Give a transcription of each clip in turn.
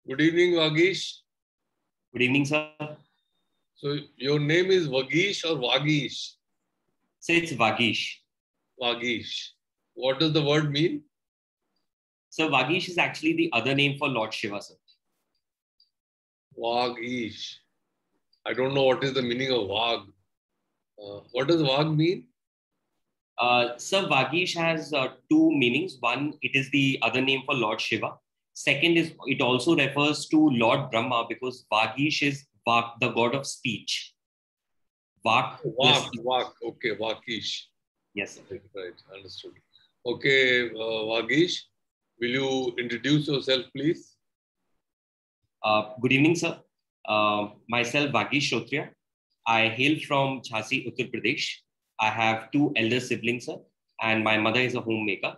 Good evening, Vagish. Good evening, sir. So your name is Vagish or Vagish? So it's Vagish. Vagish. What does the word mean? So Vagish is actually the other name for Lord Shiva, sir. Vagish. I don't know what is the meaning of Vag. What does Vag mean? Sir, Vagish has two meanings. One, it is the other name for Lord Shiva. Second is it also refers to Lord Brahma because Vagish is Vak, the god of speech. Vak plus Vak. Okay, Vagish. Yes, sir. Right, understood. Okay, Vagish, will you introduce yourself, please? Good evening, sir. Myself, Vagish Shotria. I hail from Jhansi, Uttar Pradesh. I have two elder siblings, sir, and my mother is a homemaker.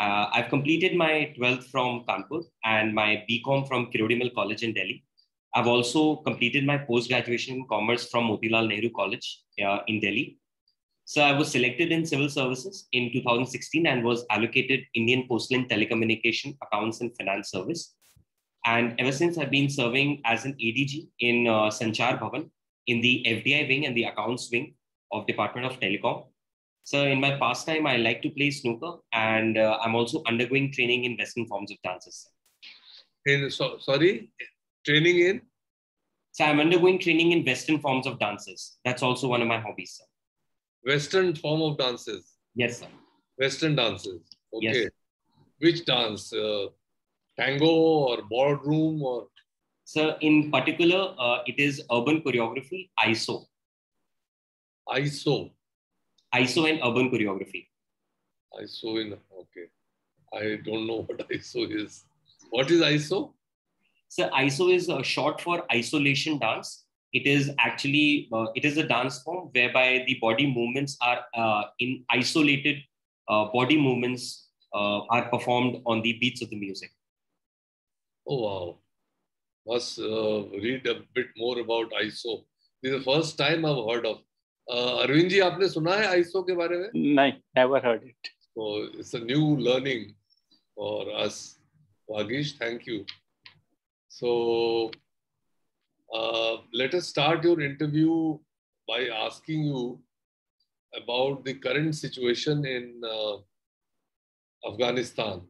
I've completed my 12th from Kanpur and my BCom from Kirodimal College in Delhi. I've also completed my post-graduation in commerce from Motilal Nehru College in Delhi. So I was selected in civil services in 2016 and was allocated Indian Postal and Telecommunication Accounts and Finance Service. And ever since, I've been serving as an ADG in Sanchar Bhavan in the FDI wing and the accounts wing of Department of Telecom. So in my pastime, I like to play snooker, and I'm also undergoing training in Western forms of dances. Sorry, training in? So I'm undergoing training in Western forms of dances. That's also one of my hobbies, sir. Western form of dances? Yes, sir. Western dances. Okay. Yes. Which dance? Tango or ballroom or? So in particular, it is urban choreography, ISO. ISO? ISO and urban choreography. ISO in, okay. I don't know what ISO is. What is ISO? So ISO is short for isolation dance. It is actually, it is a dance form whereby the body movements are in isolated body movements are performed on the beats of the music. Oh, wow. Must read a bit more about ISO. This is the first time I've heard of. Arvind ji, आपने सुना है ISO के बारे में? नहीं, never heard it. So it's a new learning for us. Vagish, thank you. So let us start your interview by asking you about the current situation in Afghanistan.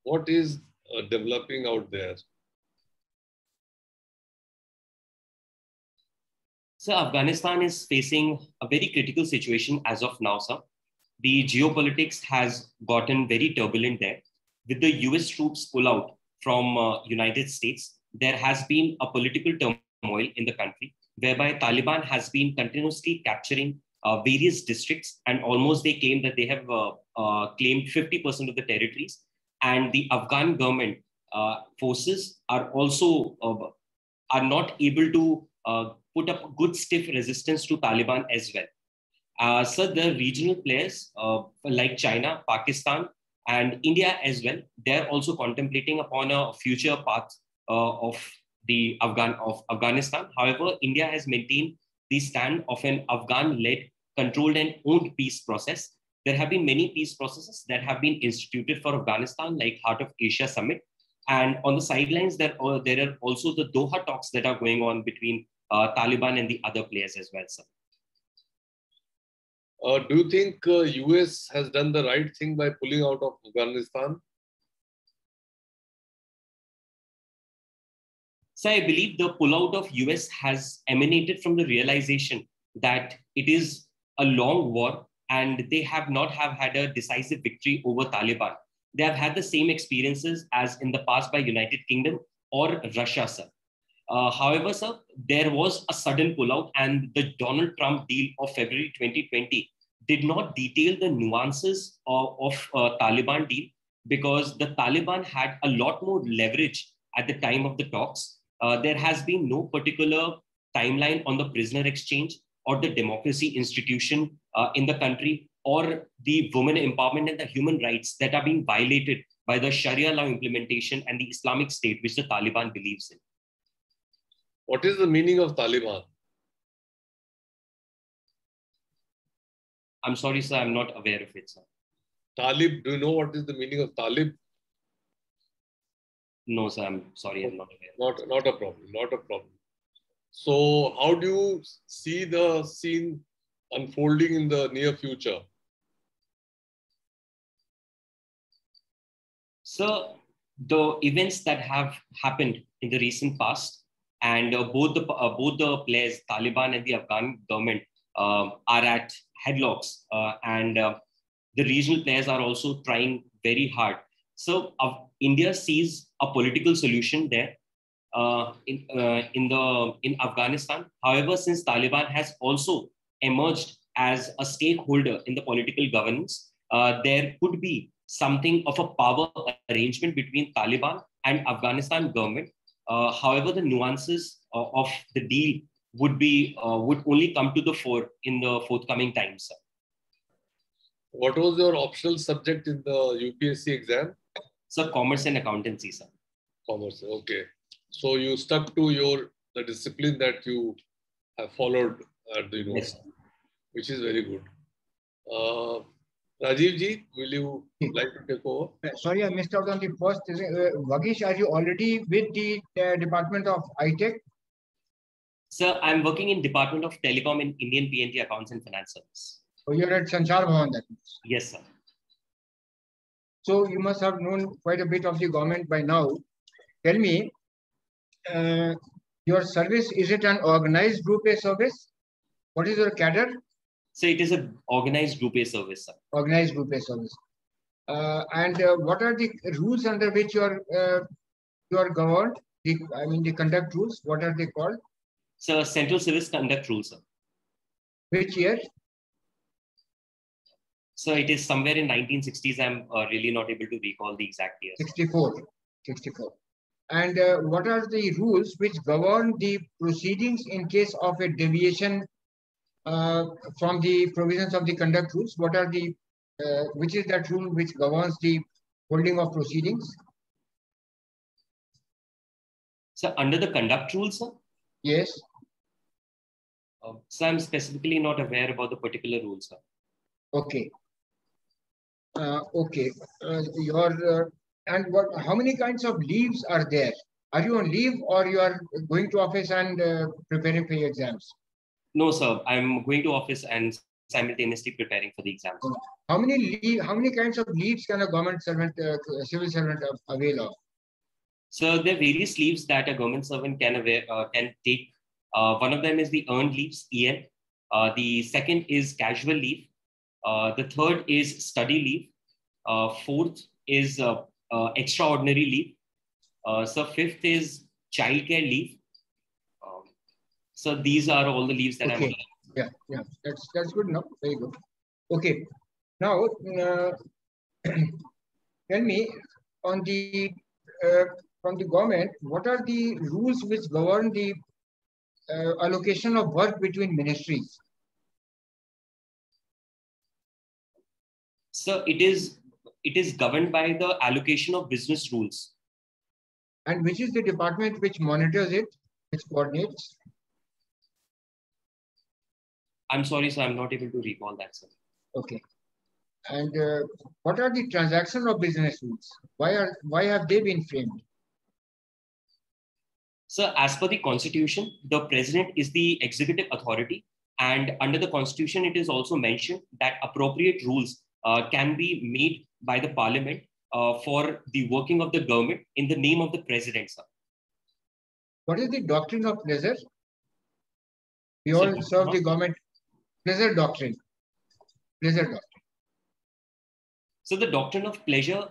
What is developing out there? So Afghanistan is facing a very critical situation as of now, sir. The geopolitics has gotten very turbulent there. With the US troops pull out from United States, there has been a political turmoil in the country, whereby Taliban has been continuously capturing various districts, and almost they claim that they have claimed 50% of the territories. And the Afghan government forces are also are not able to put up good stiff resistance to Taliban as well. So the regional players like China, Pakistan, and India as well, they're also contemplating upon a future path of Afghanistan. However, India has maintained the stand of an Afghan-led, controlled and owned peace process. There have been many peace processes that have been instituted for Afghanistan, like Heart of Asia Summit. And on the sidelines, there are also the Doha talks that are going on between Taliban and the other players as well, sir. Do you think US has done the right thing by pulling out of Afghanistan? So I believe the pullout of US has emanated from the realization that it is a long war and they have not had a decisive victory over Taliban. They have had the same experiences as in the past by United Kingdom or Russia, sir. However, sir, there was a sudden pullout, and the Donald Trump deal of February 2020 did not detail the nuances of Taliban deal, because the Taliban had a lot more leverage at the time of the talks. There has been no particular timeline on the prisoner exchange or the democracy institution in the country, or the women empowerment and the human rights that are being violated by the Sharia law implementation and the Islamic State, which the Taliban believes in. What is the meaning of Taliban? I'm sorry, sir, I'm not aware of it, sir. Talib, do you know what is the meaning of Talib? No, sir. I'm sorry. I'm not aware. Not a problem. Not a problem. So, how do you see the scene unfolding in the near future? So, the events that have happened in the recent past, and both the players, Taliban and the Afghan government, are at headlocks, and the regional players are also trying very hard. So, India sees a political solution there in Afghanistan. However, since Taliban has also emerged as a stakeholder in the political governance, there could be something of a power arrangement between Taliban and Afghanistan government. However, the nuances of the deal would only come to the fore in the forthcoming times. What was your optional subject in the UPSC exam? So, commerce and accountancy, sir. Commerce. Okay. So you stuck to the discipline that you have followed at the university, Yes. Which is very good. Rajiv ji, will you like to take over? Sorry, I missed out on the first. Vagish, are you already with the Department of ITech? Sir, I'm working in Department of Telecom in Indian PNG Accounts and Finance Service. So you're at Sanchar Bhavan, that means. Yes, sir. So you must have known quite a bit of the government by now. Tell me, your service, is it an organized Group A service? What is your cadre? So it is an organized Group A service, sir. Organized Group A service. And what are the rules under which you are governed? The conduct rules, what are they called? So Central Service Conduct Rules, sir. Which year? So it is somewhere in 1960s. I'm really not able to recall the exact year. 64. And what are the rules which govern the proceedings in case of a deviation from the provisions of the conduct rules? What are the, which is that rule which governs the holding of proceedings? So under the conduct rules, sir? Yes. So I'm specifically not aware about the particular rules, sir. Okay. Okay. And how many kinds of leaves are there? Are you on leave or you are going to office and preparing for your exams? No, sir. I'm going to office and simultaneously preparing for the exams. How many kinds of leaves can a government servant, civil servant avail of? So there are various leaves that a government servant can take. One of them is the earned leaves, EN. The second is casual leave. The third is study leave. Fourth is extraordinary leave. So fifth is childcare leave. So these are all the leaves that okay. Yeah, that's good enough. Very good. Okay. Now, tell me on the from the government, what are the rules which govern the allocation of work between ministries? So it is governed by the allocation of business rules. And which is the department which monitors it, which coordinates? I'm sorry, sir, I'm not able to recall that, sir. Okay. And what are the transaction of business rules? Why have they been framed? So as per the Constitution, the president is the executive authority, and under the Constitution, it is also mentioned that appropriate rules can be made by the Parliament for the working of the government in the name of the president, sir. What is the doctrine of pleasure? We all serve the government. Pleasure doctrine. So the doctrine of pleasure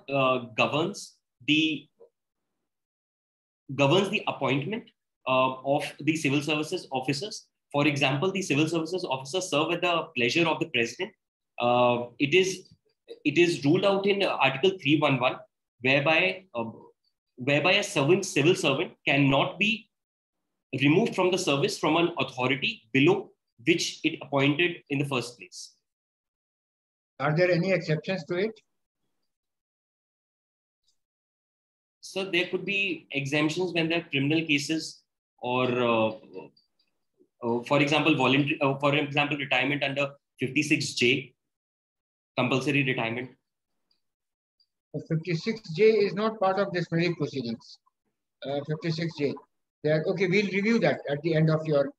governs the appointment of the civil services officers. For example, the civil services officers serve at the pleasure of the president. It is ruled out in Article 311, whereby a serving civil servant cannot be removed from the service from an authority below which it appointed in the first place. Are there any exceptions to it? So there could be exemptions when there are criminal cases or, for example, retirement under 56J, compulsory retirement. 56J is not part of disciplinary proceedings. 56J. Okay, we'll review that at the end of your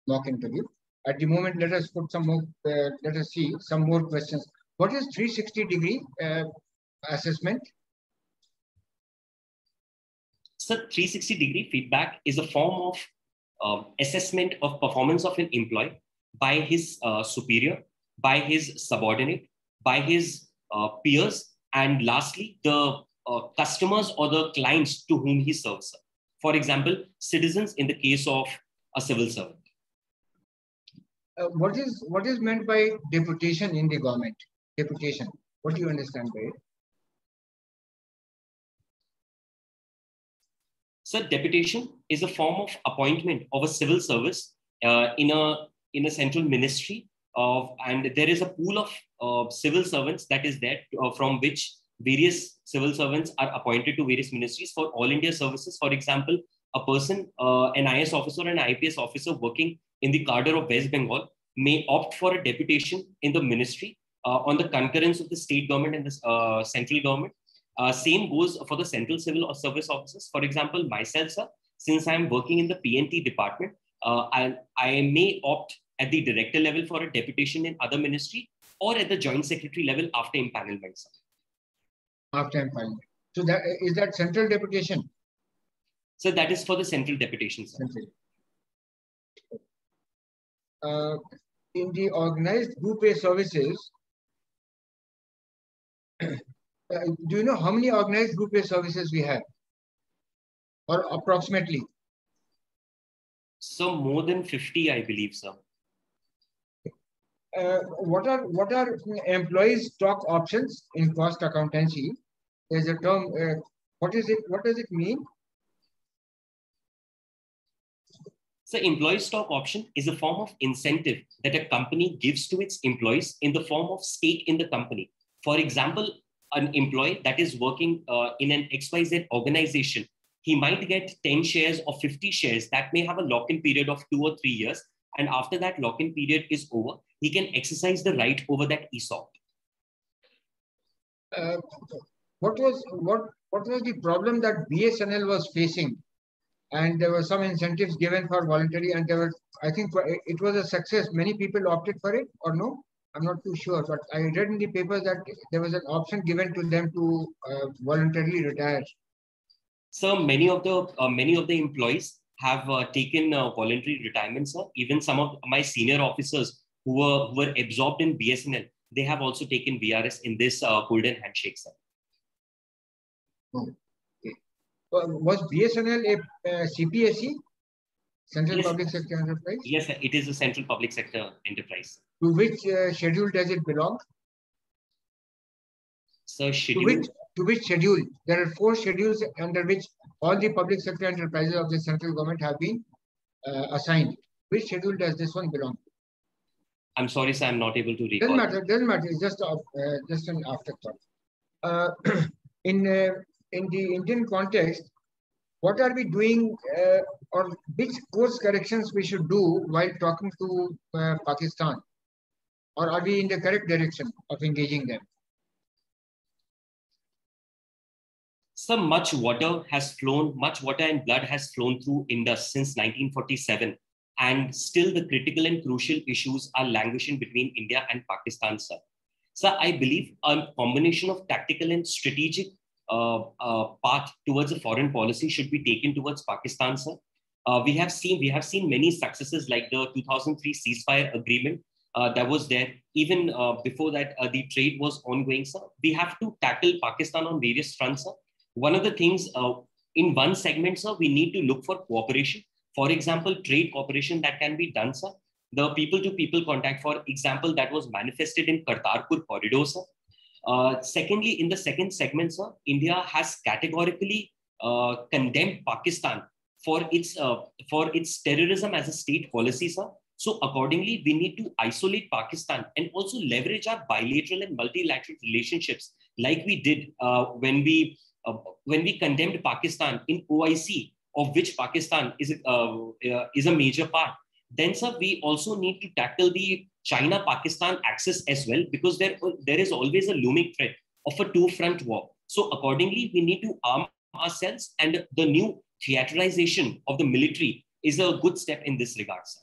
mock interview. At the moment, let us put some more. Let us see some more questions. What is 360-degree assessment? So 360-degree feedback is a form of assessment of performance of an employee by his superior, by his subordinate, by his peers, and lastly, the customers or the clients to whom he serves. For example, citizens in the case of a civil servant. What is meant by deputation in the government? Deputation. What do you understand by it? So deputation is a form of appointment of a civil service in a central ministry and there is a pool of civil servants that is there from which various civil servants are appointed to various ministries for all India services. For example, a person, an IS officer or an IPS officer working in the cadre of West Bengal may opt for a deputation in the ministry on the concurrence of the state government and the central government. Same goes for the central civil service officers. For example, myself, sir, since I'm working in the PNT department, I may opt at the director level for a deputation in other ministry or at the joint secretary level after empanelment, sir. After empanelment. So is that central deputation? So that is for the central deputation, sir. In the organized group A services, do you know how many organized group A services we have? Or approximately? So more than 50, I believe, sir. What are employees' stock options in cost accountancy? There's a term. What is it? What does it mean? So employee stock option is a form of incentive that a company gives to its employees in the form of stake in the company. For example, an employee that is working in an XYZ organization, he might get 10 shares or 50 shares that may have a lock-in period of 2 or 3 years. And after that lock-in period is over, he can exercise the right over that ESOP. What was the problem that BSNL was facing? And there were some incentives given for voluntary, and there were, I think it was a success. Many people opted for it, or no? I'm not too sure, but I read in the papers that there was an option given to them to voluntarily retire. So many of the employees have taken voluntary retirement, sir. Even some of my senior officers who were absorbed in BSNL, they have also taken VRS in this golden handshake, sir. Oh, okay. Was BSNL a CPSE? Central Public Sector Enterprise? Yes, sir. It is a Central Public Sector Enterprise. To which schedule does it belong? So schedule. To which schedule? There are 4 schedules under which all the public sector enterprises of the central government have been assigned. Which schedule does this one belong to? I'm sorry, sir, I'm not able to recall. Doesn't matter. It's just an afterthought. In the Indian context, what are we doing, or which course corrections we should do while talking to Pakistan? Or are we in the correct direction of engaging them? So much water and blood has flown through Indus since 1947. And still the critical and crucial issues are languishing between India and Pakistan, sir. So I believe a combination of tactical and strategic path towards a foreign policy should be taken towards Pakistan, sir. We have seen many successes like the 2003 ceasefire agreement that was there. Even before that, the trade was ongoing, sir. We have to tackle Pakistan on various fronts, sir. One of the things in one segment, sir, we need to look for cooperation. For example, trade cooperation that can be done, sir. The people-to-people contact, for example, that was manifested in Kartarpur corridor, sir. Secondly, in the second segment, sir, India has categorically condemned Pakistan for its terrorism as a state policy, sir. So accordingly, we need to isolate Pakistan and also leverage our bilateral and multilateral relationships like we did when we condemned Pakistan in OIC, of which Pakistan is a major part. Then, sir, we also need to tackle the China-Pakistan axis as well, because there is always a looming threat of a two-front war. So accordingly, we need to arm ourselves, and the new theatralization of the military is a good step in this regard, sir.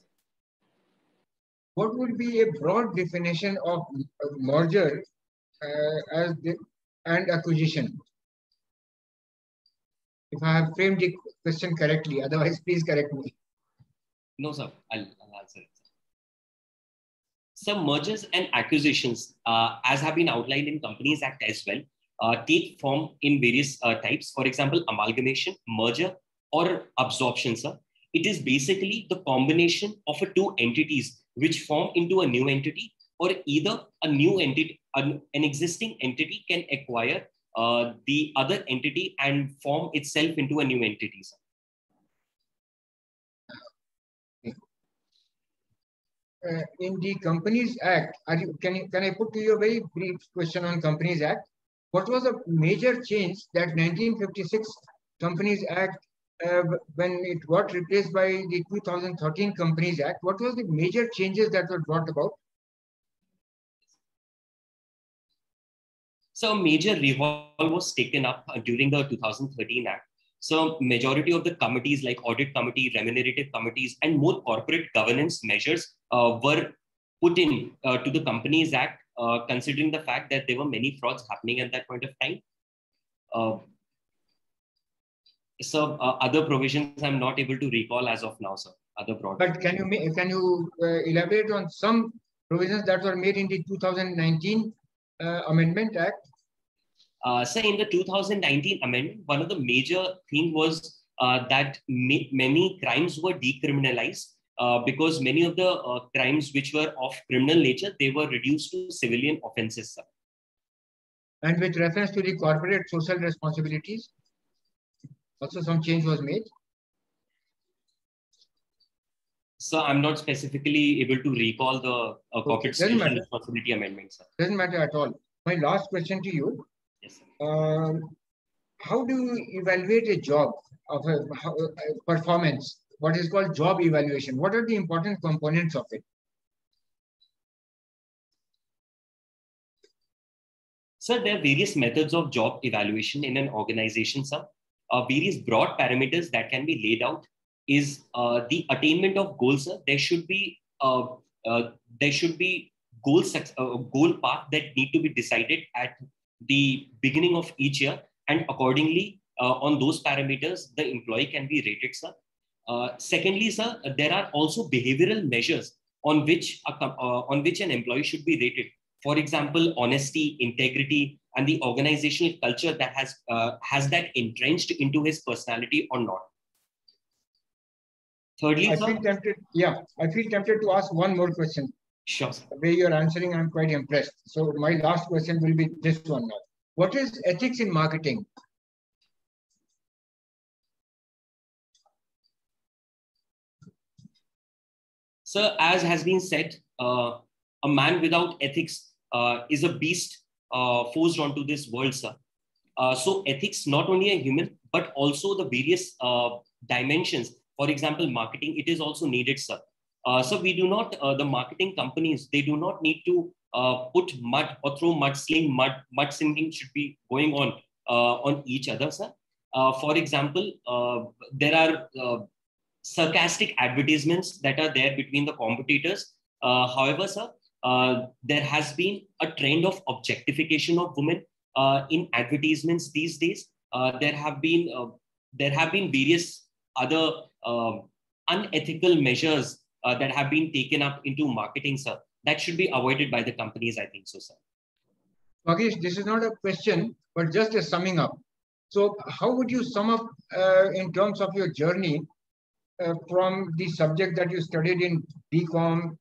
What would be a broad definition of merger and acquisition? If I have framed the question correctly, otherwise please correct me. No, sir, I'll answer it. Some mergers and acquisitions, as have been outlined in Companies Act as well, take form in various types. For example, amalgamation, merger, or absorption, sir. It is basically the combination of two entities which form into a new entity, or either a new entity, an existing entity can acquire the other entity and form itself into a new entity, sir. In the Companies Act, can I put to you a very brief question on Companies Act? What was a major change that 1956 Companies Act, when it got replaced by the 2013 Companies Act, what was the major changes that were brought about? So a major rehaul was taken up during the 2013 Act. So majority of the committees like audit committee, remunerative committees, and more corporate governance measures were put in to the Companies Act, considering the fact that there were many frauds happening at that point of time. Other provisions I'm not able to recall as of now, sir. Other broad. But can you elaborate on some provisions that were made in the 2019 Amendment Act? So in the 2019 amendment, one of the major thing was that many crimes were decriminalized because many of the crimes which were of criminal nature, they were reduced to civilian offenses, sir. And with reference to the corporate social responsibilities, also some change was made? So I'm not specifically able to recall the corporate social responsibility amendment, sir. Doesn't matter at all. My last question to you. Yes, sir. How do you evaluate a job of a performance? What is called job evaluation? What are the important components of it? Sir, there are various methods of job evaluation in an organization, sir. Various broad parameters that can be laid out is the attainment of goals, sir. There should be goal path that need to be decided at the beginning of each year, and accordingly on those parameters the employee can be rated, sir. Secondly, sir, there are also behavioral measures on which an employee should be rated. For example, honesty, integrity, and the organizational culture that has that entrenched into his personality or not. Thirdly, I feel tempted to ask one more question. Sure, sir. The way you're answering, I'm quite impressed. So my last question will be this one now. What is ethics in marketing? Sir, as has been said, a man without ethics is a beast forced onto this world, sir. So ethics, not only a human, but also the various dimensions. For example, marketing, it is also needed, sir. So we do not, the marketing companies, they do not need to put mud or throw mudslinging should be going on each other, sir. For example, there are sarcastic advertisements that are there between the competitors. However, sir, there has been a trend of objectification of women in advertisements these days. There have been various other unethical measures that have been taken up into marketing, sir. That should be avoided by the companies, I think so, sir. Magesh, this is not a question, but just a summing up. So how would you sum up in terms of your journey from the subject that you studied in BCom,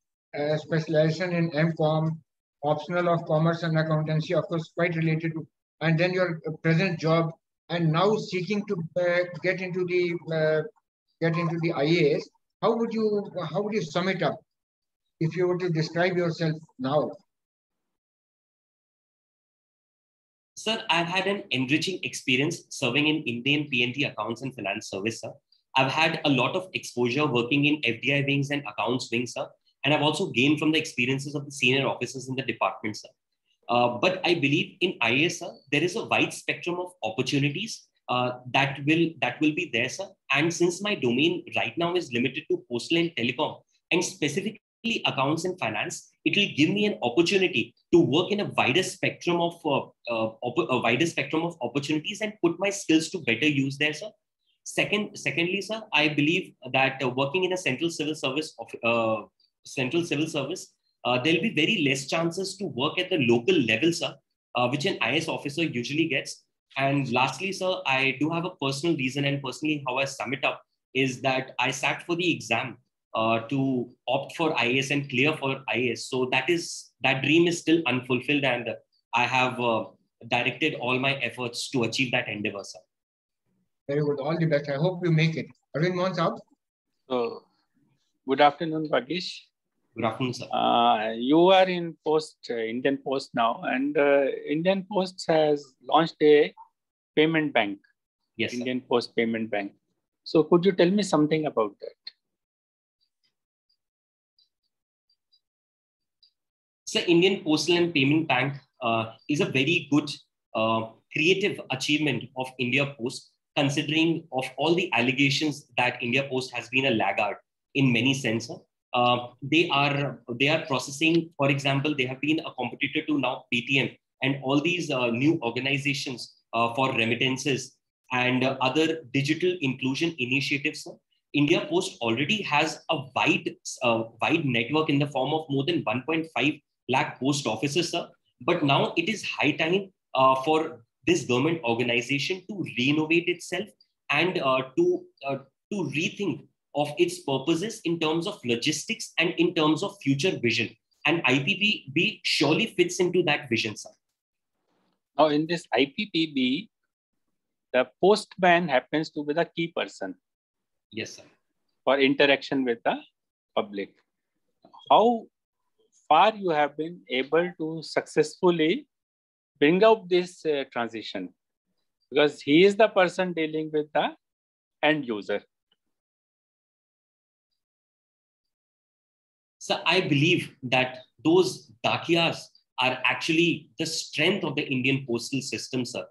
specialization in MCom, optional of commerce and accountancy, of course, quite related to, and then your present job, and now seeking to get into the IAS. How would you sum it up if you were to describe yourself now? Sir, I've had an enriching experience serving in Indian P&T Accounts and Finance Service, sir. I've had a lot of exposure working in FDI wings and accounts wings, sir. And I've also gained from the experiences of the senior officers in the department, sir. But I believe in IAS, sir, there is a wide spectrum of opportunities that will be there, sir. And since my domain right now is limited to postal and telecom, and specifically accounts and finance, it will give me an opportunity to work in a wider spectrum of opportunities and put my skills to better use there, sir. Secondly, sir, I believe that working in a central civil service, there'll be very less chances to work at the local level, sir, which an IS officer usually gets. And lastly, sir, I do have a personal reason, and personally how I sum it up is that I sat for the exam to opt for IAS and clear for IAS. So that dream is still unfulfilled, and I have directed all my efforts to achieve that endeavor, sir. Very good. All the best. I hope you make it. Arvind Mohan Saab. So, good afternoon, Vagish. Good afternoon, sir. You are in Indian Post now, and Indian Post has launched a payment bank. Yes, Indian Post Payment Bank. So, could you tell me something about that? So, Indian Postal and Payment Bank is a very good creative achievement of India Post, considering of all the allegations that India Post has been a laggard in many senses. They are processing, for example, they have been a competitor to now Paytm and all these new organizations for remittances and other digital inclusion initiatives. India Post already has a wide network in the form of more than 1.5 lakh post offices, sir. But now it is high time for this government organization to renovate itself and to rethink of its purposes in terms of logistics and in terms of future vision. And IPPB surely fits into that vision, sir. Now, in this IPPB, the postman happens to be the key person. Yes, sir. For interaction with the public. How far you have been able to successfully bring out this transition? Because he is the person dealing with the end user. So I believe that those dakiyas are actually the strength of the Indian postal system, sir.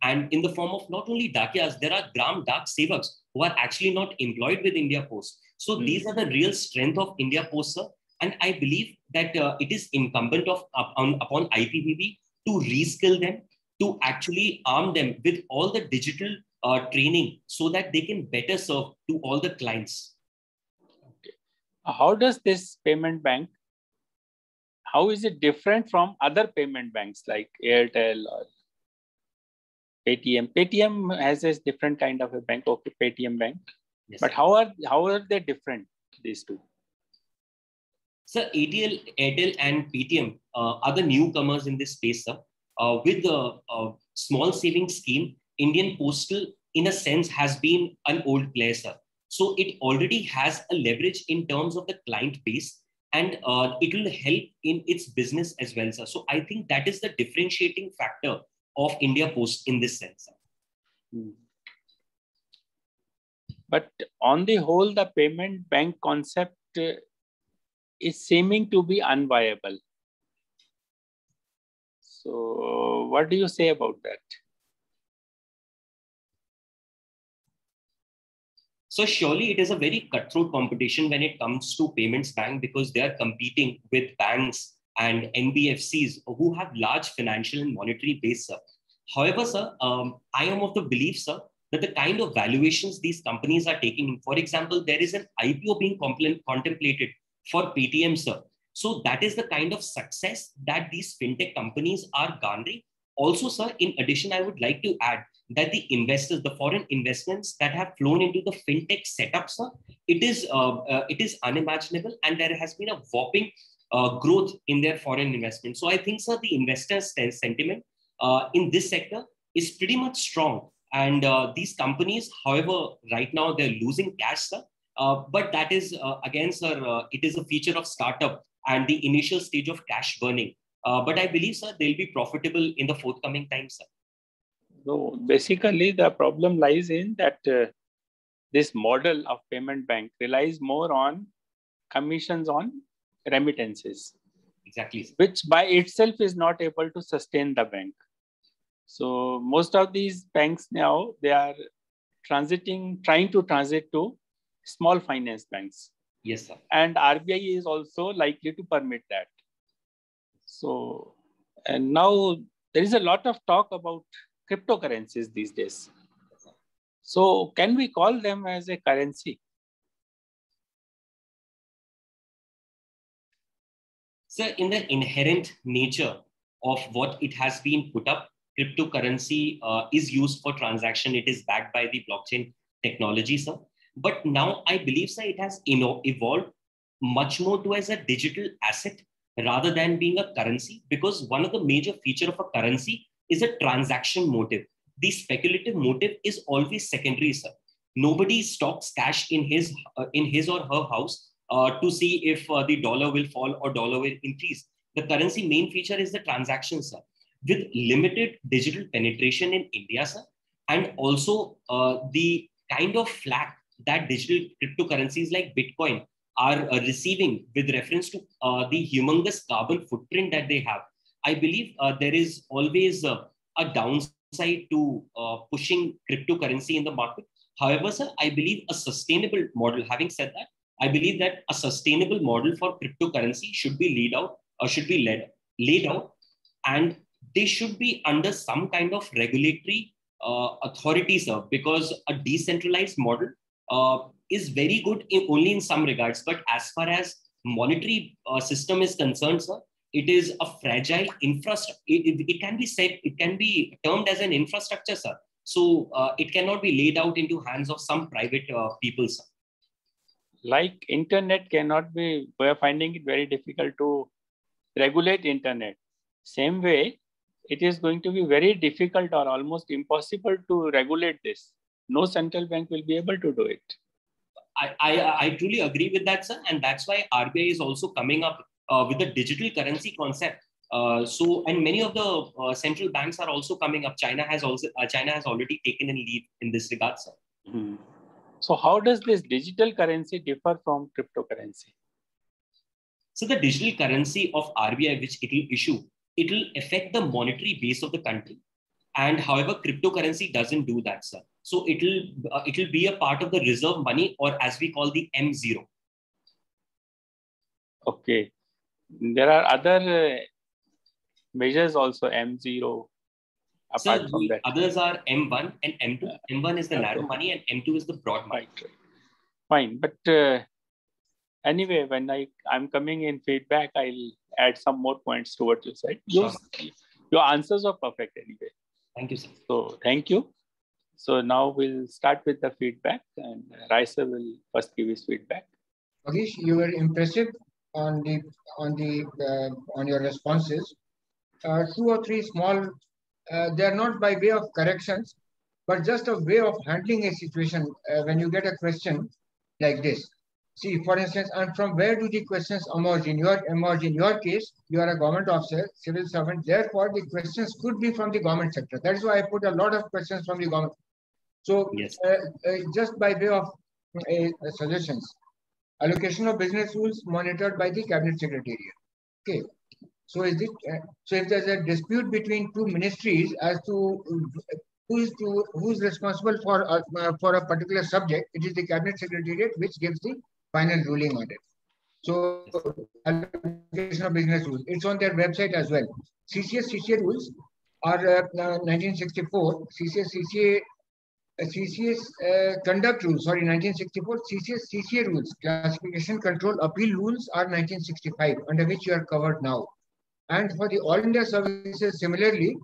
And in the form of not only dakiyas, there are Gram Dak Sevaks who are actually not employed with India Post. So these are the real strength of India Post, sir. And I believe that it is incumbent upon IPPB to reskill them, to actually arm them with all the digital training so that they can better serve to all the clients. Okay. How does this payment bank, how is it different from other payment banks like Airtel or Paytm? Paytm has a different kind of a bank, okay, Paytm bank. Yes, but how are they different, these two? Sir, Airtel and Paytm are the newcomers in this space, sir. With the small savings scheme, Indian Postal, in a sense, has been an old player, sir. So it already has a leverage in terms of the client base, and it will help in its business as well, sir. So I think that is the differentiating factor of India Post in this sense, sir. But on the whole, the payment bank concept is seeming to be unviable. So what do you say about that? So surely it is a very cutthroat competition when it comes to payments bank, because they are competing with banks and NBFCs who have large financial and monetary base, sir. However, sir, I am of the belief, sir, that the kind of valuations these companies are taking, for example, there is an IPO being contemplated for Paytm, sir. So that is the kind of success that these fintech companies are garnering. Also, sir, in addition, I would like to add that the investors, the foreign investments that have flown into the fintech setup, sir, it is unimaginable, and there has been a whopping growth in their foreign investment. So I think, sir, the investors' sentiment in this sector is pretty much strong. And these companies, however, right now they're losing cash, sir. But that is, again, sir, it is a feature of startup and the initial stage of cash burning. But I believe, sir, they'll be profitable in the forthcoming times, sir. No, basically, the problem lies in that this model of payment bank relies more on commissions on remittances. Exactly, sir. Which by itself is not able to sustain the bank. So most of these banks now, they are trying to transit to small finance banks. Yes, sir. And RBI is also likely to permit that. So, and now there is a lot of talk about cryptocurrencies these days. So can we call them as a currency? So in the inherent nature of what it has been put up, cryptocurrency is used for transaction. It is backed by the blockchain technology, sir. But now I believe, sir, it has evolved much more to as a digital asset rather than being a currency, because one of the major features of a currency is a transaction motive. The speculative motive is always secondary, sir. Nobody stocks cash in his or her house to see if the dollar will fall or dollar will increase. The currency main feature is the transaction, sir. With limited digital penetration in India, sir, and also the kind of flack that digital cryptocurrencies like Bitcoin are receiving with reference to the humongous carbon footprint that they have, I believe there is always a downside to pushing cryptocurrency in the market. However, sir, I believe a sustainable model, having said that, I believe that a sustainable model for cryptocurrency should be laid out, and they should be under some kind of regulatory authority, sir, because a decentralized model is very good only in some regards. But as far as monetary system is concerned, sir, it is a fragile infrastructure. It can be said, it can be termed as an infrastructure, sir. So it cannot be laid out into hands of some private people, sir. Like internet cannot be, we are finding it very difficult to regulate internet. Same way, it is going to be very difficult or almost impossible to regulate this. No central bank will be able to do it. I truly agree with that, sir. And that's why RBI is also coming up with the digital currency concept. And many of the central banks are also coming up. China has already taken a lead in this regard, sir. Mm-hmm. So how does this digital currency differ from cryptocurrency? So the digital currency of RBI, which it will issue, it will affect the monetary base of the country. And however, cryptocurrency doesn't do that, sir. So it will be a part of the reserve money, or as we call the M0. Okay. There are other measures also, M0. Sir, from that, others are M1 and M2. M1 is the narrow money and M2 is the broad money. Right. Fine. But anyway, when I'm coming in feedback, I'll add some more points to what you said. Sure. Your answers are perfect anyway. Thank you, sir. So thank you. So now we'll start with the feedback, and Rai sir will first give his feedback. Yogesh, you were impressive on your responses. 2 or 3 small, they are not by way of corrections, but just a way of handling a situation when you get a question like this. See, for instance, and from where do the questions emerge? In your case, you are a government officer, civil servant. Therefore, the questions could be from the government sector. That is why I put a lot of questions from the government. So, yes. Just by way of suggestions, allocation of business rules monitored by the Cabinet Secretariat. Okay. So is it? So if there's a dispute between 2 ministries as to who's responsible for a particular subject, it is the Cabinet Secretariat which gives the final ruling on it. So allocation of business rules, it's on their website as well. CCA rules are 1964. CCS conduct rules, 1964. CCA rules, classification control appeal rules are 1965, under which you are covered now. And for the All India services, similarly,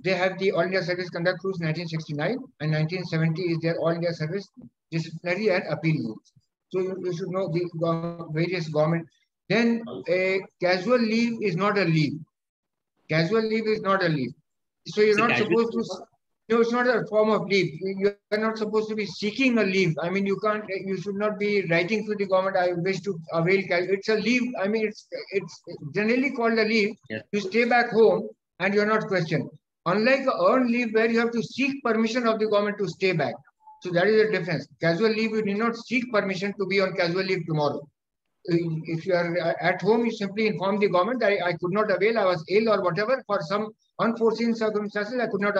they have the All India Service Conduct Rules 1969, and 1970 is their All India Service Disciplinary and Appeal Rules. So you should know the various government. Then a casual leave is not a leave. Casual leave is not a leave. So you're not supposed to. No, it's not a form of leave. You are not supposed to be seeking a leave. I mean, you can't. You should not be writing to the government, I wish to avail. It's a leave. I mean, it's generally called a leave. Yes. You stay back home and you're not questioned. Unlike a earned leave where you have to seek permission of the government to stay back. So that is the difference. Casual leave, you need not seek permission to be on casual leave tomorrow. If you are at home, you simply inform the government that I could not avail, I was ill or whatever, for some unforeseen circumstances, I could not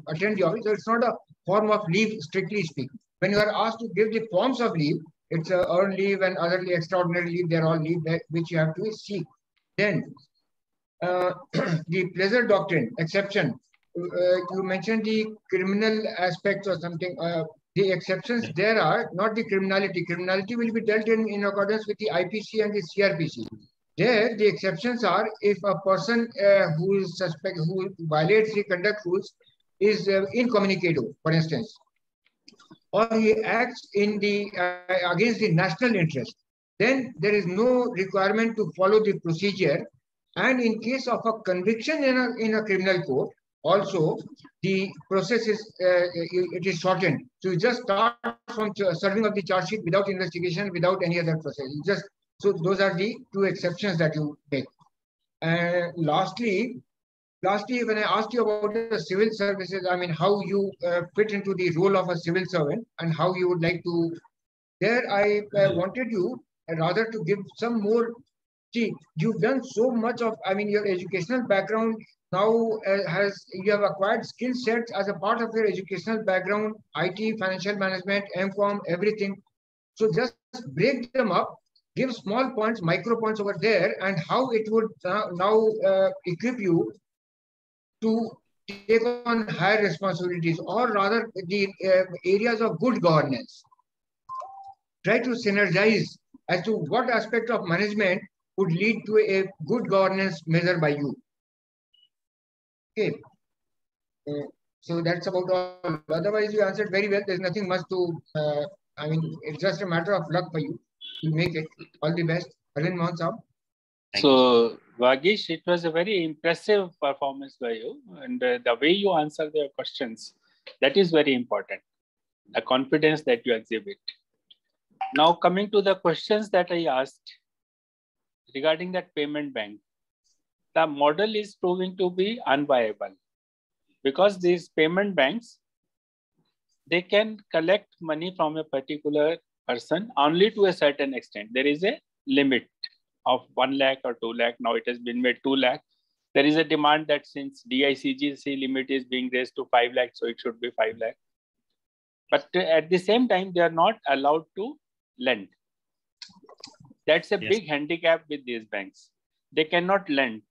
attend the office. So it's not a form of leave, strictly speaking. When you are asked to give the forms of leave, it's earned leave and other extraordinary leave, they're all leave which you have to seek. Then the pleasure doctrine, exception. You mentioned the criminal aspects or something. The exceptions there are not the criminality. Criminality will be dealt in accordance with the IPC and the CRPC. There, the exceptions are if a person who is suspect, who violates the conduct rules, is incommunicado, for instance, or he acts in the against the national interest, then there is no requirement to follow the procedure. And in case of a conviction in a criminal court, also the process is it is shortened. So you just start from serving of the charge sheet without investigation, without any other process. You just so those are the two exceptions that you take. And lastly, when I asked you about the civil services, I mean, how you fit into the role of a civil servant and how you would like to, there I wanted you rather to give some more. See, you've done so much of, I mean, your educational background now you have acquired skill sets as a part of your educational background, IT, financial management, MCOM, everything. So just break them up, give small points, micro points over there, and how it would now equip you to take on higher responsibilities, or rather the areas of good governance. Try to synergize as to what aspect of management would lead to a good governance measure by you. Okay. So that's about all. Otherwise, you answered very well. There's nothing much to, I mean, it's just a matter of luck for you. You make it. All the best. Arvind Mohan Saab. So, Vagish, it was a very impressive performance by you. And the way you answer their questions, that is very important. The confidence that you exhibit. Now, coming to the questions that I asked regarding that payment bank, the model is proving to be unviable because these payment banks, they can collect money from a particular person only to a certain extent. There is a limit of 1 lakh or 2 lakh. Now it has been made 2 lakh. There is a demand that since DICGC limit is being raised to 5 lakh, so it should be 5 lakh. But at the same time, they are not allowed to lend. That's a big handicap with these banks. They cannot lend.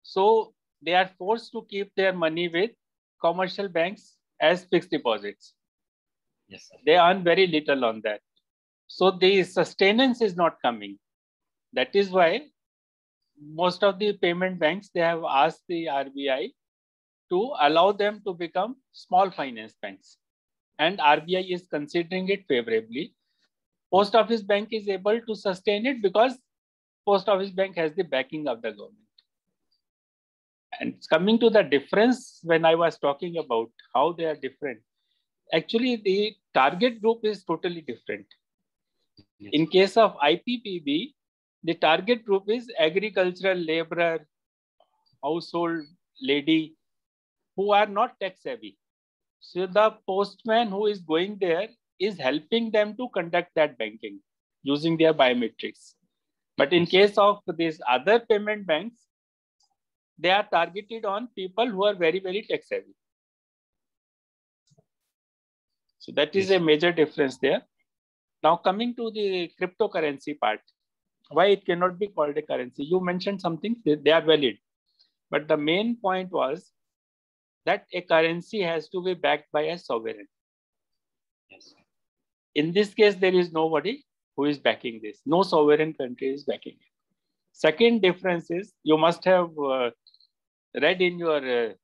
So they are forced to keep their money with commercial banks as fixed deposits. Yes, sir. They earn very little on that. So the sustenance is not coming. That is why most of the payment banks, they have asked the RBI to allow them to become small finance banks. And RBI is considering it favorably. Post Office Bank is able to sustain it because Post Office Bank has the backing of the government. And coming to the difference, when I was talking about how they are different, actually the target group is totally different. Yes. In case of IPPB, the target group is agricultural laborer, household lady who are not tech savvy. So the postman who is going there is helping them to conduct that banking using their biometrics. But in case of these other payment banks, they are targeted on people who are very, very tech savvy. So that is a major difference there. Now coming to the cryptocurrency part, why it cannot be called a currency? You mentioned something, they are valid. But the main point was that a currency has to be backed by a sovereign. Yes. In this case, there is nobody who is backing this. No sovereign country is backing it. Second difference is you must have read in your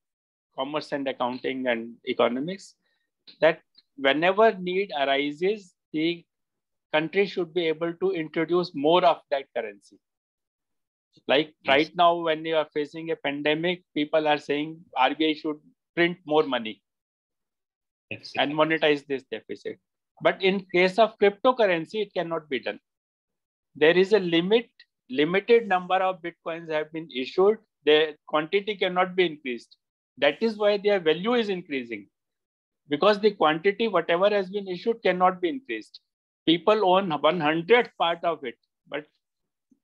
commerce and accounting and economics that whenever need arises, the country should be able to introduce more of that currency. Like right now, when you are facing a pandemic, people are saying RBI should print more money and monetize this deficit. But in case of cryptocurrency, it cannot be done. There is a limited number of Bitcoins have been issued. The quantity cannot be increased. That is why their value is increasing. Because the quantity, whatever has been issued, cannot be increased. People own 100th part of it. But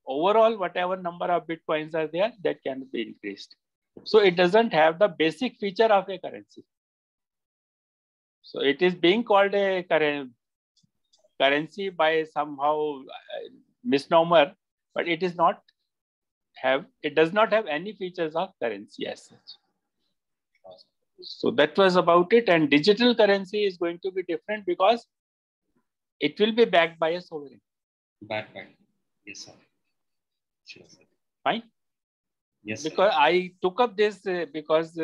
overall, whatever number of Bitcoins are there, that can be increased. So it doesn't have the basic feature of a currency. So it is being called a currency by somehow misnomer, but it is not it does not have any features of currency as such. So that was about it. And digital currency is going to be different because it will be backed by a sovereign. Backed by. Yes, sir. Sure, sir. Fine. Yes, because sir. I took up this because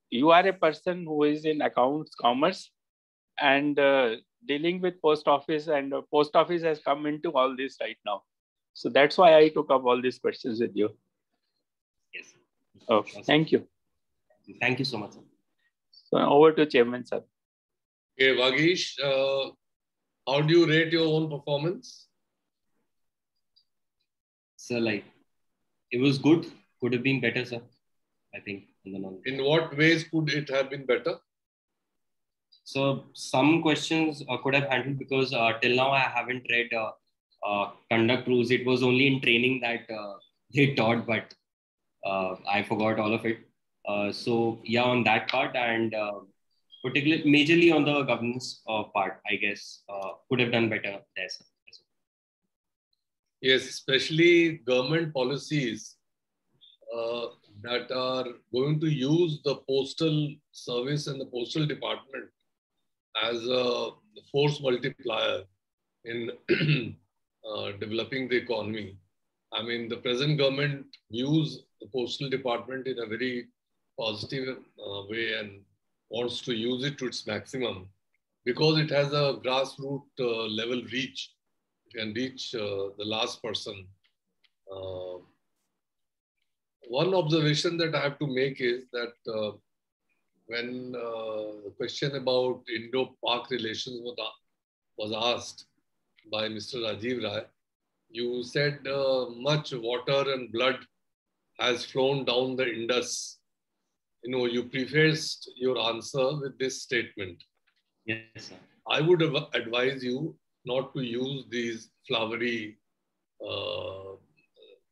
you are a person who is in accounts, commerce, and dealing with post office, and post office has come into all this right now. So that's why I took up all these questions with you. Yes. Okay, Sure, thank you. Thank you so much, sir. So over to Chairman, sir. Okay, Vagish, how do you rate your own performance? So, like, it was good. Could have been better, sir. I think. In what ways could it have been better? So, some questions could have handled because till now I haven't read conduct rules. It was only in training that they taught, but I forgot all of it. So, yeah, on that part, and particularly, majorly on the governance part, I guess, could have done better there, sir. Yes, especially government policies that are going to use the postal service and the postal department as a force multiplier in developing the economy. I mean, the present government views the postal department in a very positive way and wants to use it to its maximum because it has a grassroots level reach. It can reach the last person. One observation that I have to make is that when the question about Indo-Pak relations was asked by Mr. Rajiv Rai, you said much water and blood has flown down the Indus. You know, you prefaced your answer with this statement. Yes, sir. I would advise you not to use these flowery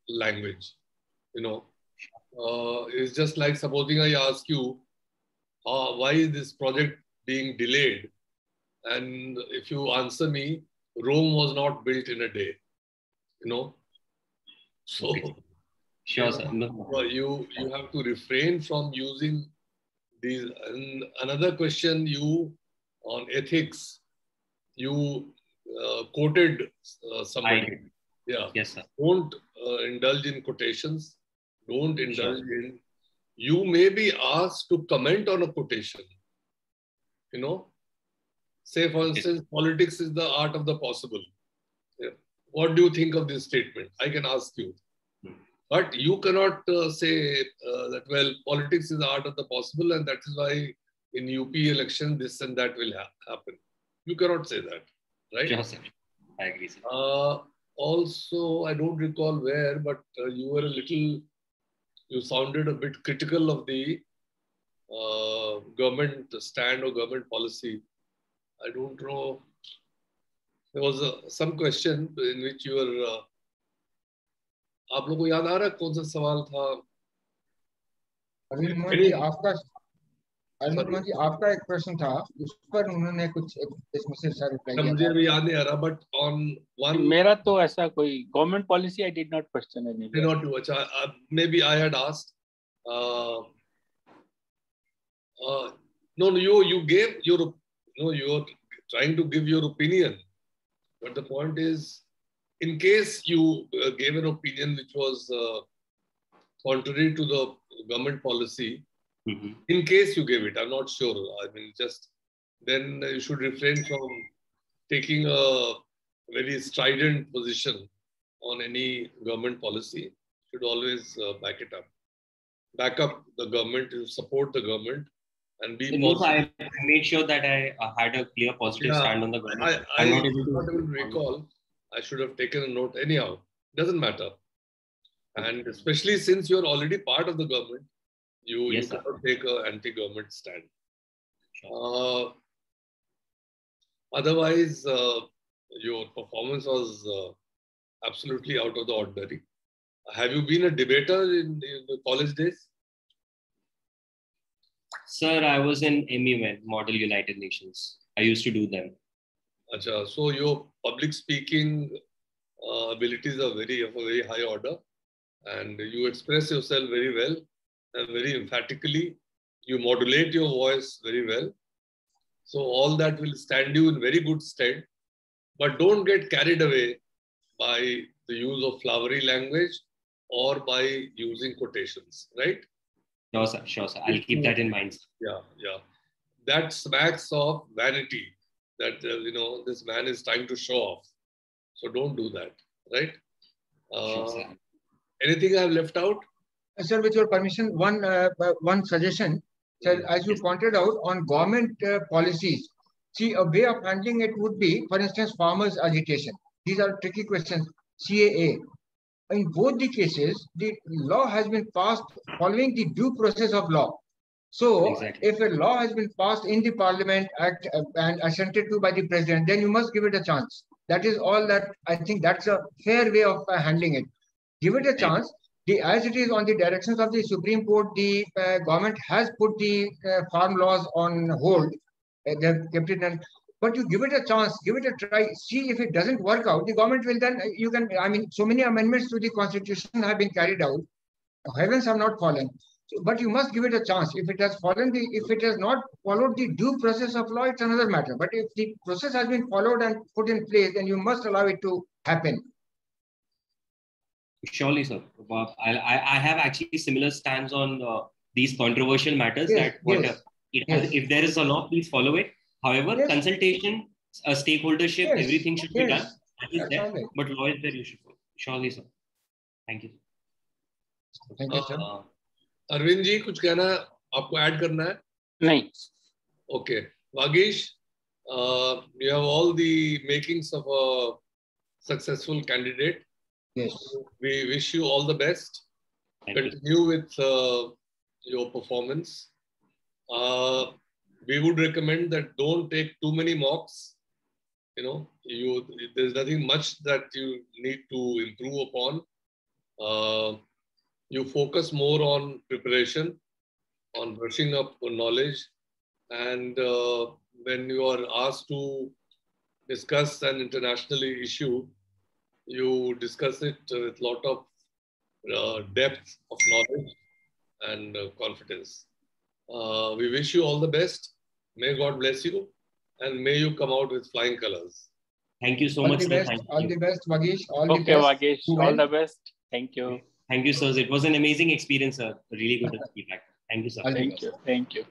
language. You know, it's just like supposing I ask you, why is this project being delayed? And if you answer me, Rome was not built in a day, you know. So Okay. Sure, sir. No. you have to refrain from using these. And another question, you on ethics, you quoted somebody. Yeah. Yes, sir. Don't indulge in quotations. Don't indulge in. You may be asked to comment on a quotation. You know, say for instance, politics is the art of the possible. Yeah. What do you think of this statement? I can ask you. But you cannot say that, well, politics is the art of the possible and that is why in UP election this and that will happen. You cannot say that, right? Sure, sir. I agree, sir. Also, I don't recall where, but you sounded a bit critical of the government stand or government policy. I don't know. There was some question in which you were. आप लोगों को याद आ रहा है कौन सा सवाल था? अरविंद मोहन जी आपका एक प्रश्न था, उस पर उन्होंने कुछ इसमें से सर रिप्लाई किया था। मुझे भी याद नहीं आ रहा, but on one. मेरा तो ऐसा कोई government policy I did not question any. Not too much. Maybe I had asked. No, you gave your. No, you're trying to give your opinion, but the point is, in case you gave an opinion which was contrary to the government policy, in case you gave it, I'm not sure. I mean, just then you should refrain from taking a very strident position on any government policy. You should always back it up. Back up the government, to support the government, and be positive. I made sure that I had a clear positive stand on the government. I'm not able to recall. I should have taken a note anyhow. Doesn't matter. And especially since you're already part of the government, you cannot take an anti-government stand. Sure. Otherwise, your performance was absolutely out of the ordinary. Have you been a debater in the college days? Sir, I was in MEUN, Model United Nations. I used to do them. Achha, so your public speaking abilities are of a very high order, and you express yourself very well and very emphatically. You modulate your voice very well. So all that will stand you in very good stead. But don't get carried away by the use of flowery language or by using quotations, right? Sure, sir. Sure, sir. I'll keep that in mind. Yeah. That smacks of vanity, that, this man is trying to show off. So don't do that, right? Sure, sir. Anything I've left out? Sir, with your permission, one suggestion. Sir, as you pointed out on government policies, see, a way of handling it would be, for instance, farmers' agitation. These are tricky questions. CAA. In both the cases, the law has been passed following the due process of law. So, Exactly. if a law has been passed in the Parliament Act and assented to by the President, then you must give it a chance. That is all that I think that's a fair way of handling it. Give it a chance. As it is on the directions of the Supreme Court, the government has put the farm laws on hold. They've kept it on. But you give it a chance, give it a try, see if it doesn't work out. The government will then, so many amendments to the Constitution have been carried out. Heavens have not fallen. But you must give it a chance. If it has fallen, if it has not followed the due process of law, it's another matter. But if the process has been followed and put in place, then you must allow it to happen. Surely, sir. I have actually similar stands on these controversial matters. If there is a law, please follow it. However, consultation, stakeholdership, everything should be done. That is there, right. But law is there, you should follow. Surely, sir. Thank you. Thank you, sir. Arvind ji, कुछ कहना आपको add करना है? नहीं. Okay. Vagish, you have all the makings of a successful candidate. Yes. We wish you all the best. Continue with your performance. We would recommend that don't take too many mocks. There's nothing much that you need to improve upon. You focus more on preparation, on brushing up on knowledge, and when you are asked to discuss an international issue, you discuss it with a lot of depth of knowledge and confidence. We wish you all the best. May God bless you, and may you come out with flying colors. Thank you so all much. The best, all the best, Vagish. All the best. Vagish. All the best. Thank you. Thank you, sir. It was an amazing experience, sir. Really good feedback. Thank you, sir. Thank you.